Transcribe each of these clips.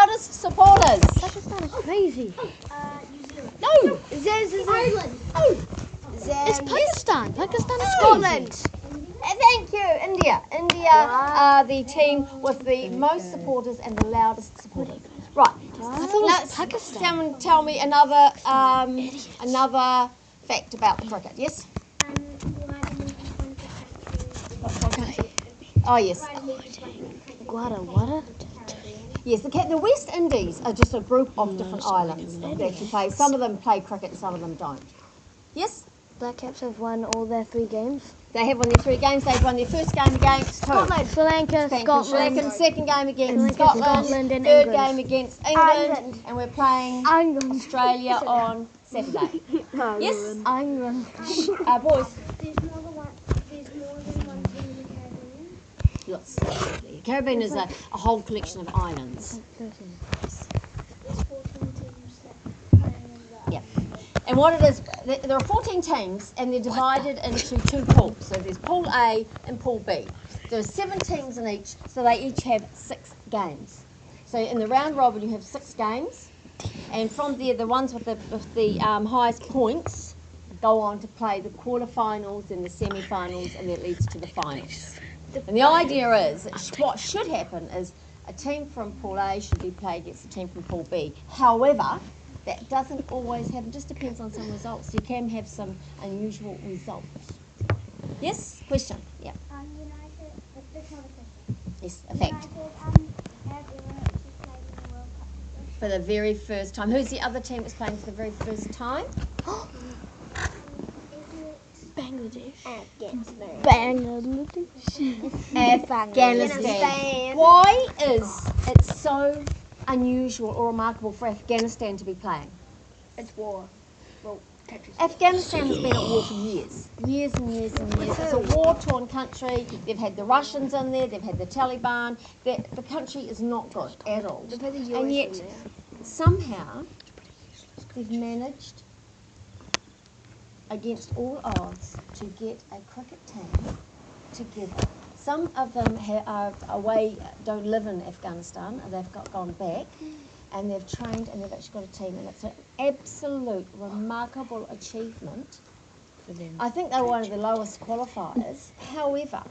loudest supporters? Pakistan is crazy. New Zealand. No. Ireland. It's Pakistan. Pakistan is Scotland. crazy. Thank you, India. India are the team with the most supporters and the loudest supporters. Right. I thought it was Pakistan. Someone tell me another another fact about the cricket. Yes. Oh yes. Guadalajara. Yes, the West Indies are just a group of different islands that actually play. Some of them play cricket and some of them don't. Yes? Black Caps have won all their 3 games. They have won their 3 games. They've won their first game against who? Scotland, Sri Lanka, Scotland. Second game against Lanka, Scotland. Scotland and Third England. game against England. And we're playing Australia on Saturday. Yes? England. Boys. There's more than one team in the Caribbean. Yes, absolutely. The Caribbean is a whole collection of islands. There's 14 teams that play in the Yep. And what it is, there are 14 teams and they're divided into 2 pools. So there's Pool A and Pool B. There's 7 teams in each, so they each have 6 games. So in the round robin you have 6 games, and from there the ones with the highest points go on to play the quarterfinals and the semi-finals, and that leads to the finals. And the idea is, what should happen is a team from Pool A should be played against a team from Pool B. However, that doesn't always happen, just depends on some results. You can have some unusual results. Yes? Question? Yeah. United, that's not a question. Yes, a fact. United have ever actually played in the World Cup. For the very first time. Who's the other team that's playing for the very first time? Bangladesh. Afghanistan. Why is it so unusual or remarkable for Afghanistan to be playing? It's war. Afghanistan has been at war for years. Years and years and years. It's a war-torn country. They've had the Russians in there. They've had the Taliban. The country is not good at all. And yet, somehow, they've managed, against all odds, to get a cricket team together. Some of them are away, don't live in Afghanistan, and they've gone back, and they've trained, and they've actually got a team, and it's an absolute remarkable achievement. I think they were one of the lowest qualifiers. However,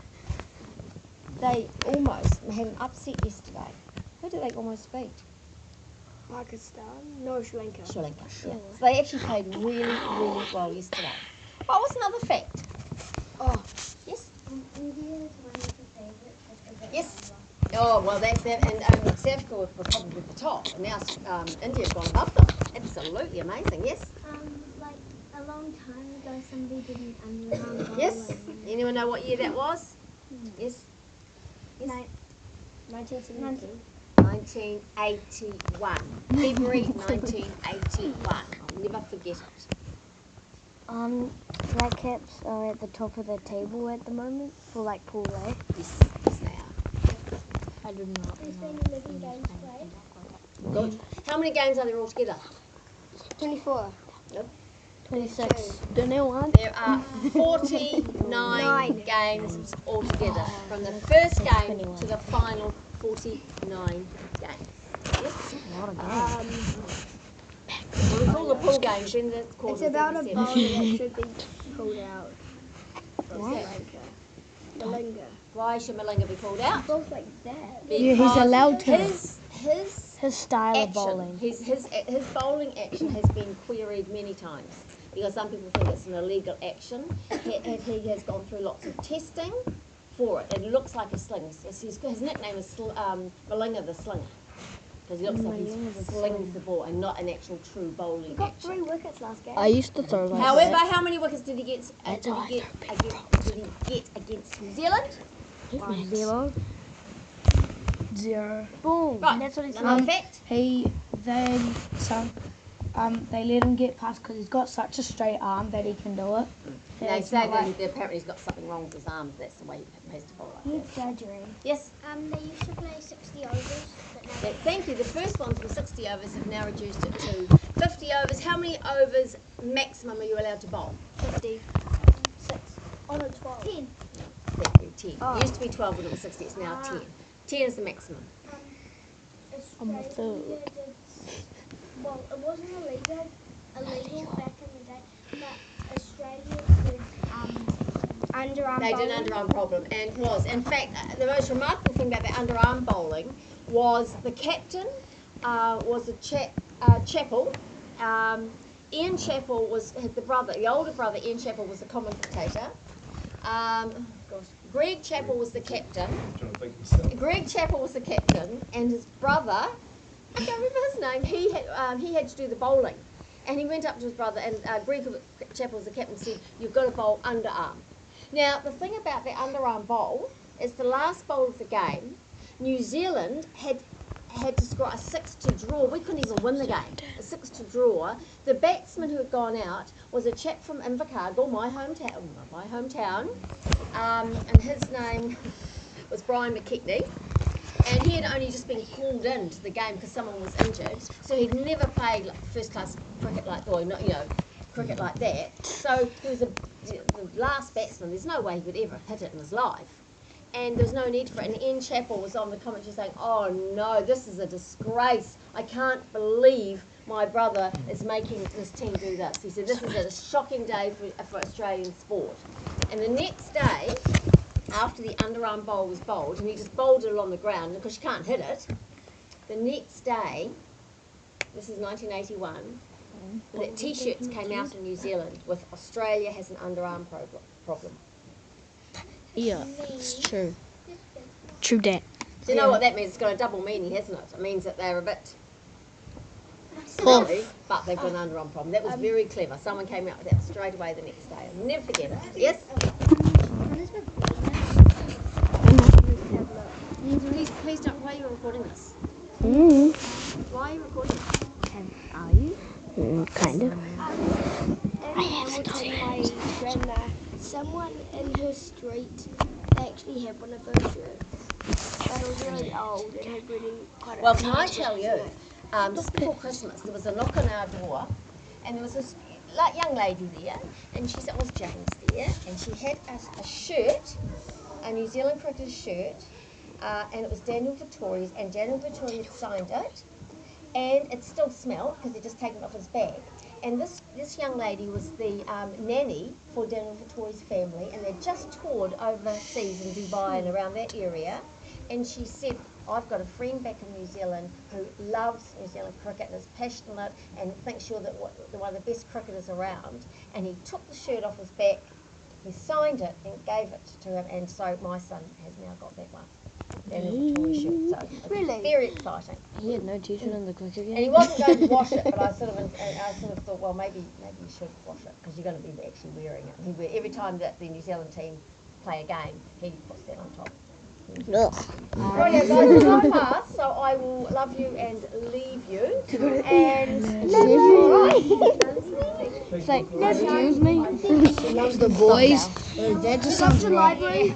they almost had an upset yesterday. Who did they almost beat? Pakistan? No, Sri Lanka. Sri Lanka. Yeah. So they actually played really, really well yesterday. What was another fact? Oh. Yes? India is one of the favourites. Yes. Oh, well, that's that. And South Africa were probably at the top. And now India's gone above them. Absolutely amazing. Yes? Like a long time ago, somebody did an underground Yes? bowling. Anyone know what year that was? Yes? 1970. 1981. February 1981. I'll never forget it. Black Caps are at the top of the table at the moment for like Pool A. Yes, they are. I do not There's been 11 games played. Good. How many games are there altogether? 24. Nope. 26. Don't know one. There are 49 games altogether. From the first game to the final 49 games. Yes? A lot of games. We call the pool games in the quarters. It's about a every bowler seven. that should be pulled out. What's that? Malinga. Why should Malinga be called out? Both like that. Because he's allowed to. His style action, of bowling. his bowling action has been queried many times because some people think it's an illegal action. He has gone through lots of testing for it. It looks like a sling. His nickname is Malinga the Slinger because he looks like he slings the ball and not an actual true bowling He got action. 3 wickets last game. I used to throw like However, that. how many wickets did he get? Did he get against New Zealand? 0. 0. Boom. Right. That's what he said. Another fact. They let him get past because he's got such a straight arm that he can do it. They say that apparently he's got something wrong with his arm. That's the way he has to bowl like You're that. exaggerating. Yes. They used to play 60 overs, but now Yeah, thank you. The first ones were 60 overs, have now reduced it to 50 overs. How many overs maximum are you allowed to bowl? 50. 6. Oh no, 12. 10. Thank you, 10. It used to be 12 when it was 60, it's now 10. 10 is the maximum. It's Australia did, well, it wasn't illegal back in the day, but Australia did underarm They bowling. did an underarm problem, and was. In fact, the most remarkable thing about the underarm bowling was the captain was a Chappell. Ian Chappell had the older brother. Ian Chappell was the commentator. Greg Chappell was the captain. Greg Chappell was the captain, and his brother, I can't remember his name. He had to do the bowling, and he went up to his brother, and Greg Chappell was the captain. Said, "You've got to bowl underarm." Now, the thing about the underarm bowl is the last bowl of the game, New Zealand had to score a 6 to draw. We couldn't even win the game. A 6 to draw. The batsman who had gone out was a chap from Invercargill, my hometown, and his name was Brian McKechnie. And he had only just been called into the game because someone was injured, so he'd never played like first-class cricket cricket like that. So he was the last batsman. There's no way he would ever hit it in his life, and there was no need for it. And Ian Chappell was on the commentary saying, "Oh no, this is a disgrace. I can't believe my brother is making this team do this." He said, "This is a shocking day for Australian sport." And the next day, after the underarm bowl was bowled, and he just bowled it along the ground because you can't hit it, the next day, this is 1981, the T-shirts came out in New Zealand with "Australia has an underarm problem." Yeah, it's true. True that. So you know what that means? It's got a double meaning, hasn't it? It means that they're a bit Tough. silly, but they've got an underarm problem. That was very clever. Someone came out with that straight away the next day. I'll never forget it. Yes? Please don't. Why are you recording this? Why are you recording this? Are you? Kind of. I have to my grandma. Someone in her street, they actually had one of those shirts. But it was really old and had really quite a Well, can I tell you, just before Christmas, there was a knock on our door, and there was this young lady there, and she said, it was James there, and she had a shirt, a New Zealand cricket shirt, and it was Daniel Vittori's, and Daniel Vittori had signed it, and it still smelled because he'd just taken it off his bag. And this young lady was the nanny for Daniel Vittori's family, and they'd just toured overseas in Dubai and around that area. And she said, "I've got a friend back in New Zealand who loves New Zealand cricket and is passionate and thinks you're one of the best cricketers around." And he took the shirt off his back, he signed it and gave it to him, and so my son has now got that one. Daniel Vittori shirt, so it's very exciting. He had no t-shirt in the cricket game. And he wasn't going to wash it, but I sort of thought, well, maybe you should wash it because you're going to be actually wearing it. Every time that the New Zealand team play a game, he puts that on top. Right, guys, it's time passed, so I will love you and leave you. And Excuse me. Loves the boys. Dad just sounds library.